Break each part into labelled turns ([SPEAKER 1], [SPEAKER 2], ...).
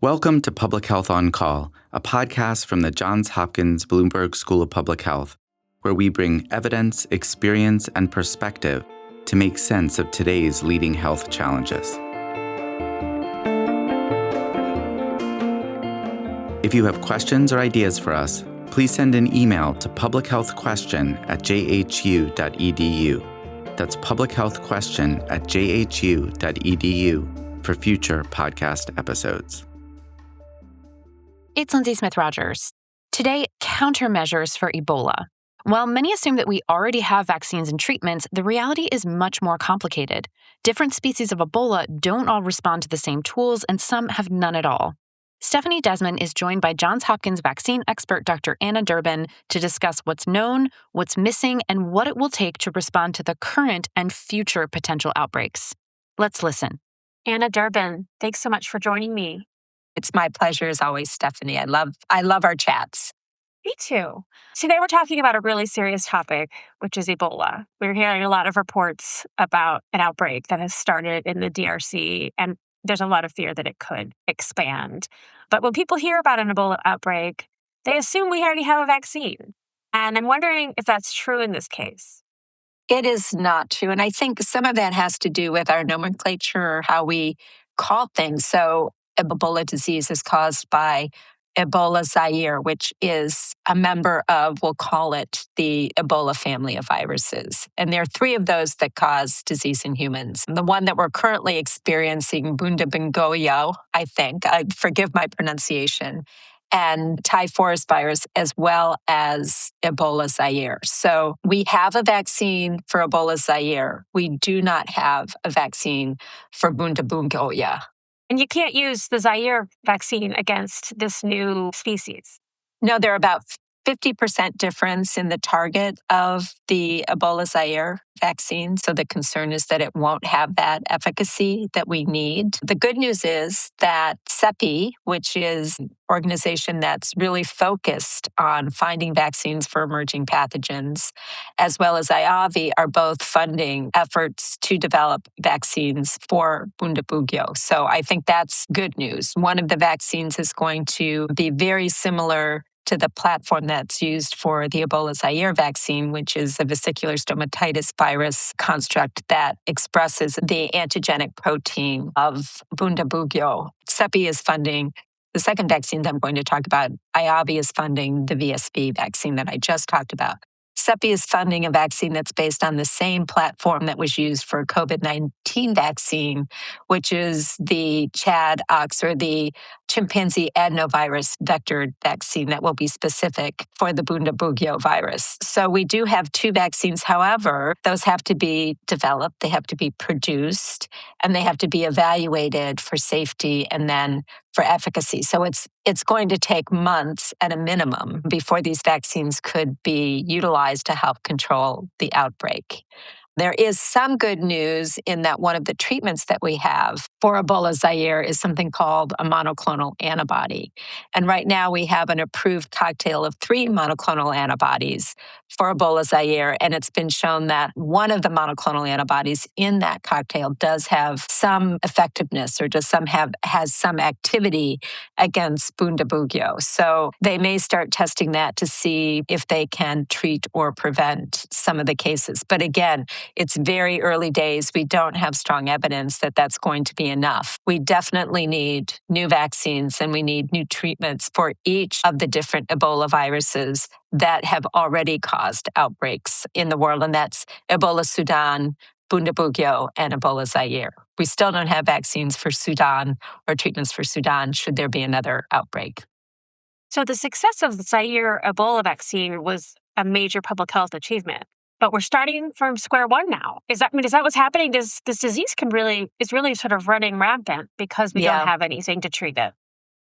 [SPEAKER 1] Welcome to Public Health on Call, a podcast from the Johns Hopkins Bloomberg School of Public Health, where we bring evidence, experience, and perspective to make sense of today's leading health challenges. If you have questions or ideas for us, please send an email to publichealthquestion@jhu.edu. That's publichealthquestion@jhu.edu for future podcast episodes.
[SPEAKER 2] It's Lindsay Smith-Rogers. Today, countermeasures for Ebola. While many assume that we already have vaccines and treatments, the reality is much more complicated. Different species of Ebola don't all respond to the same tools, and some have none at all. Stephanie Desmon is joined by Johns Hopkins vaccine expert Dr. Anna Durbin to discuss what's known, what's missing, and what it will take to respond to the current and future potential outbreaks. Let's listen. Anna Durbin, thanks so much for joining me.
[SPEAKER 3] It's my pleasure as always, Stephanie. I love our chats.
[SPEAKER 2] Me too. Today we're talking about a really serious topic, which is Ebola. We're hearing a lot of reports about an outbreak that has started in the DRC, and there's a lot of fear that it could expand. But when people hear about an Ebola outbreak, they assume we already have a vaccine. And I'm wondering if that's true in this case.
[SPEAKER 3] It is not true. And I think some of that has to do with our nomenclature, or how we call things. So Ebola disease is caused by Ebola Zaire, which is a member of, we'll call it, the Ebola family of viruses. And there are three of those that cause disease in humans. And the one that we're currently experiencing, Bundibugyo, I forgive my pronunciation, and Thai forest virus, as well as Ebola Zaire. So we have a vaccine for Ebola Zaire. We do not have a vaccine for Bundibugyo.
[SPEAKER 2] And you can't use the Zaire vaccine against this new species.
[SPEAKER 3] No, there are about 50% difference in the target of the Ebola Zaire vaccine. So the concern is that it won't have that efficacy that we need. The good news is that CEPI, which is an organization that's really focused on finding vaccines for emerging pathogens, as well as IAVI, are both funding efforts to develop vaccines for Bundibugyo. So I think that's good news. One of the vaccines is going to be very similar to the platform that's used for the Ebola Zaire vaccine, which is a vesicular stomatitis virus construct that expresses the antigenic protein of Bundibugyo. CEPI is funding the second vaccine that I'm going to talk about. IAVI is funding the VSV vaccine that I just talked about. CEPI is funding a vaccine that's based on the same platform that was used for COVID-19 vaccine, which is the ChAd-Ox, or the chimpanzee adenovirus vector vaccine that will be specific for the Bundibugyo virus. So we do have two vaccines. However, those have to be developed, they have to be produced, and they have to be evaluated for safety and then for efficacy. So it's going to take months at a minimum before these vaccines could be utilized to help control the outbreak. There is some good news in that one of the treatments that we have for Ebola Zaire is something called a monoclonal antibody. And right now we have an approved cocktail of 3 monoclonal antibodies for Ebola Zaire. And it's been shown that one of the monoclonal antibodies in that cocktail does have some effectiveness, or has some activity against Bundibugyo. So they may start testing that to see if they can treat or prevent some of the cases. But again, it's very early days. We don't have strong evidence that that's going to be enough. We definitely need new vaccines, and we need new treatments for each of the different Ebola viruses that have already caused outbreaks in the world. And that's Ebola Sudan, Bundibugyo, and Ebola Zaire. We still don't have vaccines for Sudan or treatments for Sudan should there be another outbreak.
[SPEAKER 2] So the success of the Zaire Ebola vaccine was a major public health achievement. But we're starting from square one now. Is that what's happening? This disease is really sort of running rampant because we don't have anything to treat it.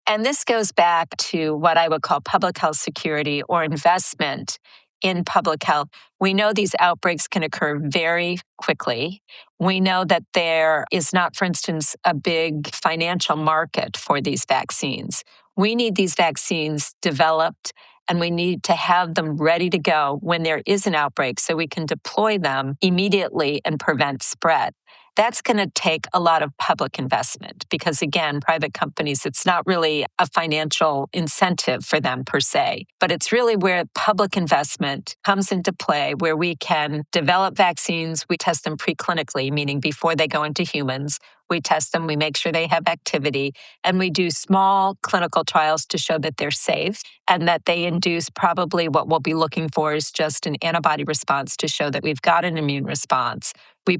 [SPEAKER 3] And this goes back to what I would call public health security, or investment in public health. We know these outbreaks can occur very quickly. We know that there is not, for instance, a big financial market for these vaccines. We need these vaccines developed, and we need to have them ready to go when there is an outbreak so we can deploy them immediately and prevent spread. That's going to take a lot of public investment because, again, private companies, it's not really a financial incentive for them per se, but it's really where public investment comes into play, where we can develop vaccines. We test them preclinically, meaning before they go into humans. We test them, we make sure they have activity, and we do small clinical trials to show that they're safe and that they induce probably what we'll be looking for is just an antibody response to show that we've got an immune response. We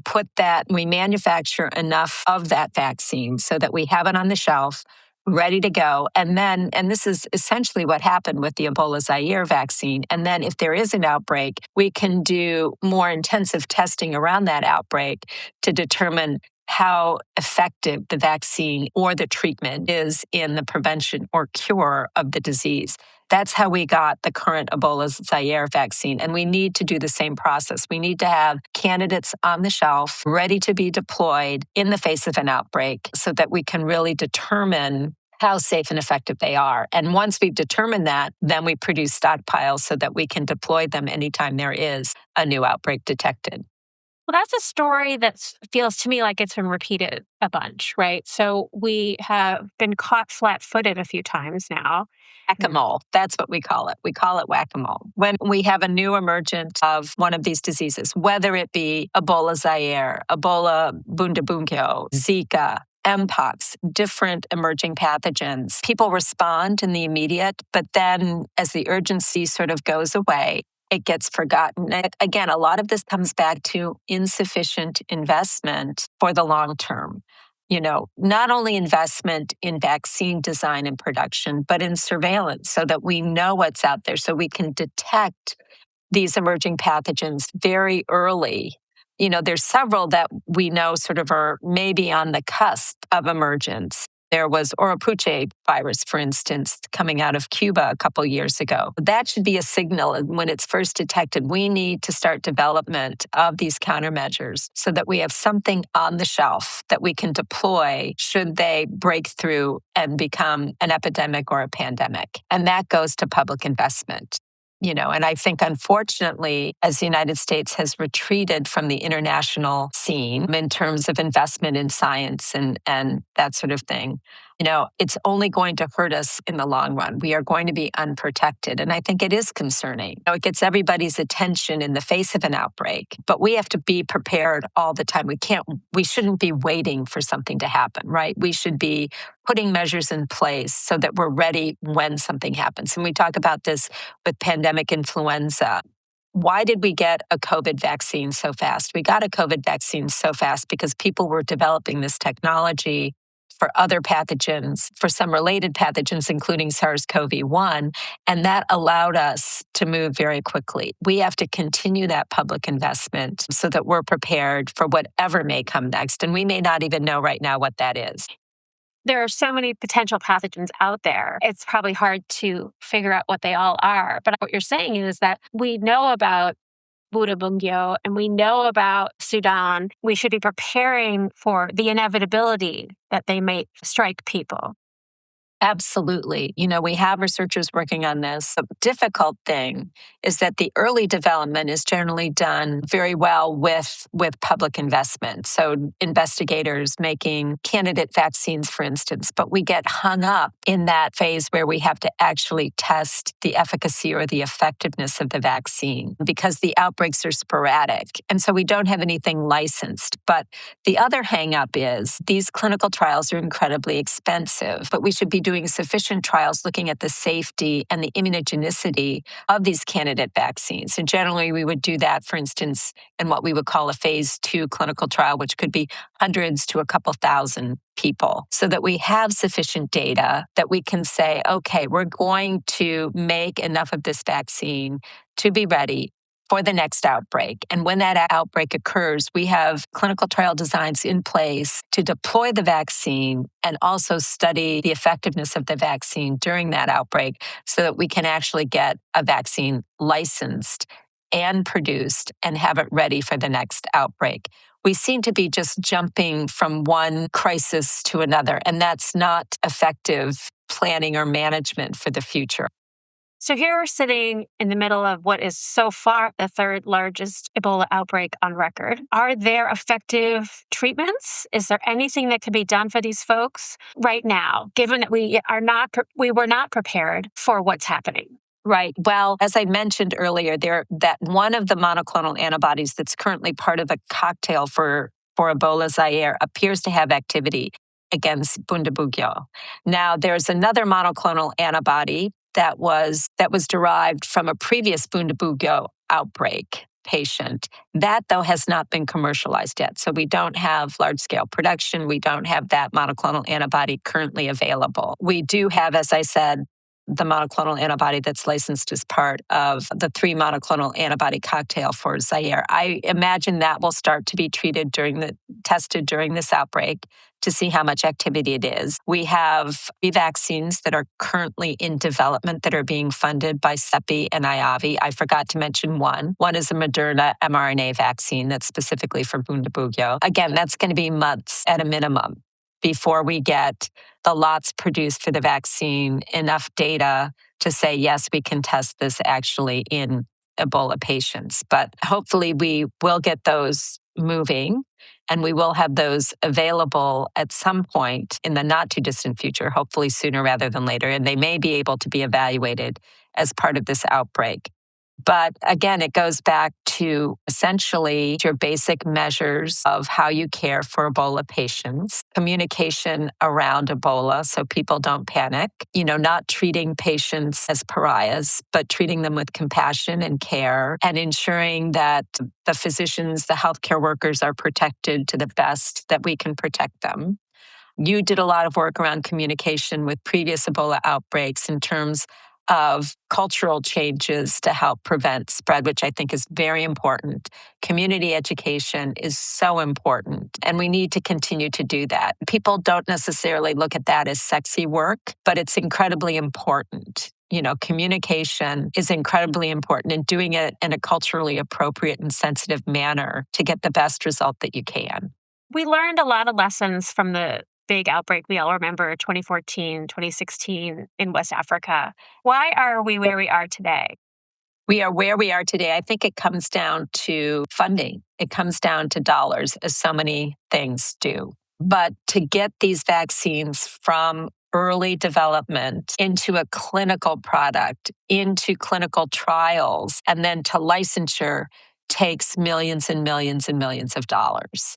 [SPEAKER 3] manufacture enough of that vaccine so that we have it on the shelf, ready to go. And this is essentially what happened with the Ebola Zaire vaccine. And then if there is an outbreak, we can do more intensive testing around that outbreak to determine how effective the vaccine or the treatment is in the prevention or cure of the disease. That's how we got the current Ebola Zaire vaccine. And we need to do the same process. We need to have candidates on the shelf ready to be deployed in the face of an outbreak so that we can really determine how safe and effective they are. And once we've determined that, then we produce stockpiles so that we can deploy them anytime there is a new outbreak detected.
[SPEAKER 4] Well, that's a story that feels to me like it's been repeated a bunch, right? So we have been caught flat-footed a few times now.
[SPEAKER 3] Whack-a-mole, that's what we call it. We call it whack-a-mole. When we have a new emergent of one of these diseases, whether it be Ebola Zaire, Ebola Bundibugyo, Zika, Mpox, different emerging pathogens, people respond in the immediate, but then as the urgency sort of goes away, it gets forgotten. And again, a lot of this comes back to insufficient investment for the long term. Not only investment in vaccine design and production, but in surveillance so that we know what's out there, so we can detect these emerging pathogens very early. There's several that we know sort of are maybe on the cusp of emergence. There was Oropouche virus, for instance, coming out of Cuba a couple years ago. That should be a signal. And when it's first detected, we need to start development of these countermeasures so that we have something on the shelf that we can deploy should they break through and become an epidemic or a pandemic. And that goes to public investment. And I think, unfortunately, as the United States has retreated from the international scene in terms of investment in science and that sort of thing, it's only going to hurt us in the long run. We are going to be unprotected. And I think it is concerning. It gets everybody's attention in the face of an outbreak, but we have to be prepared all the time. We shouldn't be waiting for something to happen, right? We should be putting measures in place so that we're ready when something happens. And we talk about this with pandemic influenza. Why did we get a COVID vaccine so fast? We got a COVID vaccine so fast because people were developing this technology for other pathogens, for some related pathogens, including SARS-CoV-1, and that allowed us to move very quickly. We have to continue that public investment so that we're prepared for whatever may come next, and we may not even know right now what that is.
[SPEAKER 4] There are so many potential pathogens out there. It's probably hard to figure out what they all are. But what you're saying is that we know about Bundibugyo and we know about Sudan. We should be preparing for the inevitability that they may strike people.
[SPEAKER 3] Absolutely. We have researchers working on this. The difficult thing is that the early development is generally done very well with public investment. So investigators making candidate vaccines, for instance, but we get hung up in that phase where we have to actually test the efficacy or the effectiveness of the vaccine because the outbreaks are sporadic. And so we don't have anything licensed. But the other hang up is these clinical trials are incredibly expensive, but we should be doing sufficient trials looking at the safety and the immunogenicity of these candidate vaccines. And generally, we would do that, for instance, in what we would call a phase 2 clinical trial, which could be hundreds to a couple thousand people, so that we have sufficient data that we can say, okay, we're going to make enough of this vaccine to be ready for the next outbreak. And when that outbreak occurs, we have clinical trial designs in place to deploy the vaccine and also study the effectiveness of the vaccine during that outbreak so that we can actually get a vaccine licensed and produced and have it ready for the next outbreak. We seem to be just jumping from one crisis to another, and that's not effective planning or management for the future.
[SPEAKER 4] So here we're sitting in the middle of what is so far the third largest Ebola outbreak on record. Are there effective treatments? Is there anything that can be done for these folks right now, given that we were not prepared for what's happening?
[SPEAKER 3] Right. Well, as I mentioned earlier, that one of the monoclonal antibodies that's currently part of a cocktail for Ebola Zaire appears to have activity against Bundibugyo. Now, there's another monoclonal antibody that was derived from a previous Bundibugyo outbreak patient. That, though, has not been commercialized yet. So we don't have large-scale production. We don't have that monoclonal antibody currently available. We do have, as I said, the monoclonal antibody that's licensed as part of the 3 monoclonal antibody cocktail for Zaire. I imagine that will start to be tested during this outbreak to see how much activity it is. We have 3 vaccines that are currently in development that are being funded by CEPI and IAVI. I forgot to mention one. One is a Moderna mRNA vaccine that's specifically for Bundibugyo. Again, that's going to be months at a minimum before we get the lots produced for the vaccine, enough data to say, yes, we can test this actually in Ebola patients. But hopefully we will get those moving and we will have those available at some point in the not too distant future, hopefully sooner rather than later. And they may be able to be evaluated as part of this outbreak. But again, it goes back to essentially your basic measures of how you care for Ebola patients, communication around Ebola so people don't panic, not treating patients as pariahs, but treating them with compassion and care and ensuring that the physicians, the healthcare workers are protected to the best that we can protect them. You did a lot of work around communication with previous Ebola outbreaks in terms of cultural changes to help prevent spread, which I think is very important. Community education is so important, and we need to continue to do that. People don't necessarily look at that as sexy work, but it's incredibly important. Communication is incredibly important, and doing it in a culturally appropriate and sensitive manner to get the best result that you can.
[SPEAKER 4] We learned a lot of lessons from the big outbreak we all remember, 2014, 2016 in West Africa. Why are we where we are today?
[SPEAKER 3] We are where we are today. I think it comes down to funding. It comes down to dollars, as so many things do. But to get these vaccines from early development into a clinical product, into clinical trials, and then to licensure takes millions and millions and millions of dollars.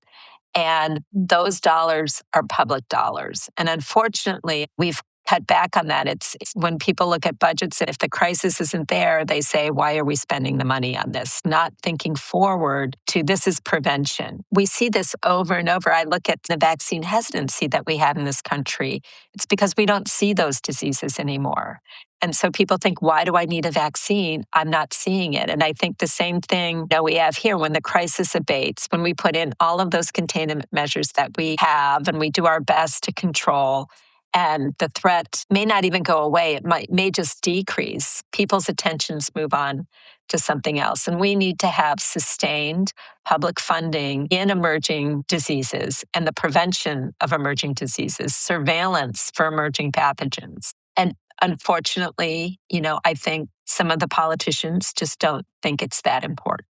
[SPEAKER 3] And those dollars are public dollars. And unfortunately, we've cut back on that. It's when people look at budgets, and if the crisis isn't there, they say, why are we spending the money on this? Not thinking forward to this is prevention. We see this over and over. I look at the vaccine hesitancy that we have in this country. It's because we don't see those diseases anymore. And so people think, why do I need a vaccine? I'm not seeing it. And I think the same thing we have here when the crisis abates, when we put in all of those containment measures that we have and we do our best to control, and the threat may not even go away. It may just decrease. People's attentions move on to something else. And we need to have sustained public funding in emerging diseases and the prevention of emerging diseases, surveillance for emerging pathogens. And unfortunately, I think some of the politicians just don't think it's that important.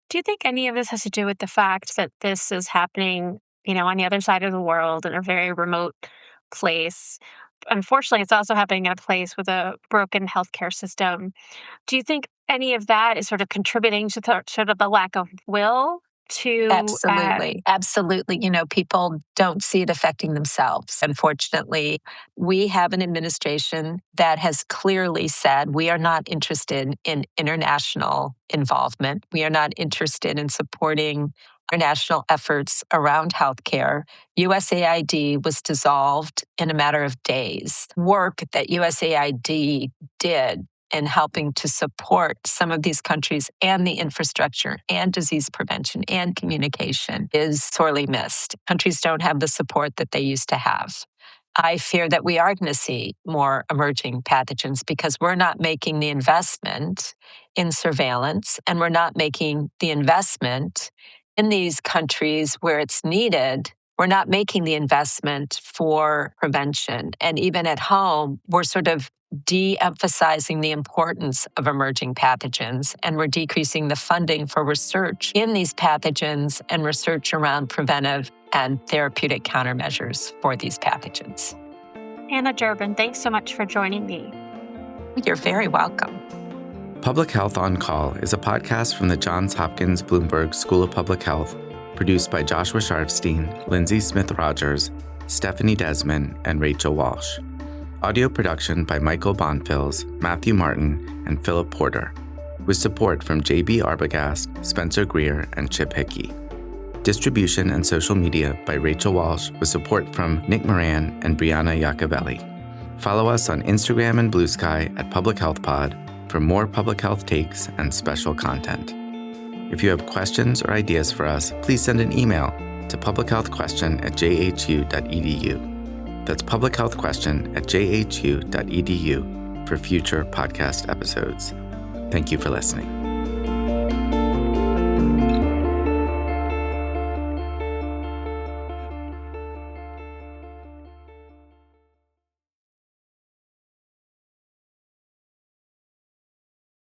[SPEAKER 4] Do you think any of this has to do with the fact that this is happening, on the other side of the world in a very remote place? Unfortunately, it's also happening in a place with a broken healthcare system. Do you think any of that is sort of contributing to sort of the lack of will to...
[SPEAKER 3] Absolutely. People don't see it affecting themselves. Unfortunately, we have an administration that has clearly said we are not interested in international involvement. We are not interested in supporting our national efforts around healthcare. USAID was dissolved in a matter of days. Work that USAID did in helping to support some of these countries and the infrastructure and disease prevention and communication is sorely missed. Countries don't have the support that they used to have. I fear that we are going to see more emerging pathogens because we're not making the investment in surveillance, and we're not making the investment in these countries where it's needed we're not making the investment for prevention. And even at home, we're sort of de-emphasizing the importance of emerging pathogens, and we're decreasing the funding for research in these pathogens and research around preventive and therapeutic countermeasures for these pathogens.
[SPEAKER 4] Anna Durbin, thanks so much for joining me.
[SPEAKER 3] You're very welcome.
[SPEAKER 1] Public Health on Call is a podcast from the Johns Hopkins Bloomberg School of Public Health, produced by Joshua Sharfstein, Lindsay Smith-Rogers, Stephanie Desmon, and Rachel Walsh. Audio production by Michael Bonfils, Matthew Martin, and Philip Porter, with support from J.B. Arbogast, Spencer Greer, and Chip Hickey. Distribution and social media by Rachel Walsh, with support from Nick Moran and Brianna Iacovelli. Follow us on Instagram and Blue Sky at Public Health Pod for more public health takes and special content. If you have questions or ideas for us, please send an email to publichealthquestion@jhu.edu. That's publichealthquestion@jhu.edu for future podcast episodes. Thank you for listening.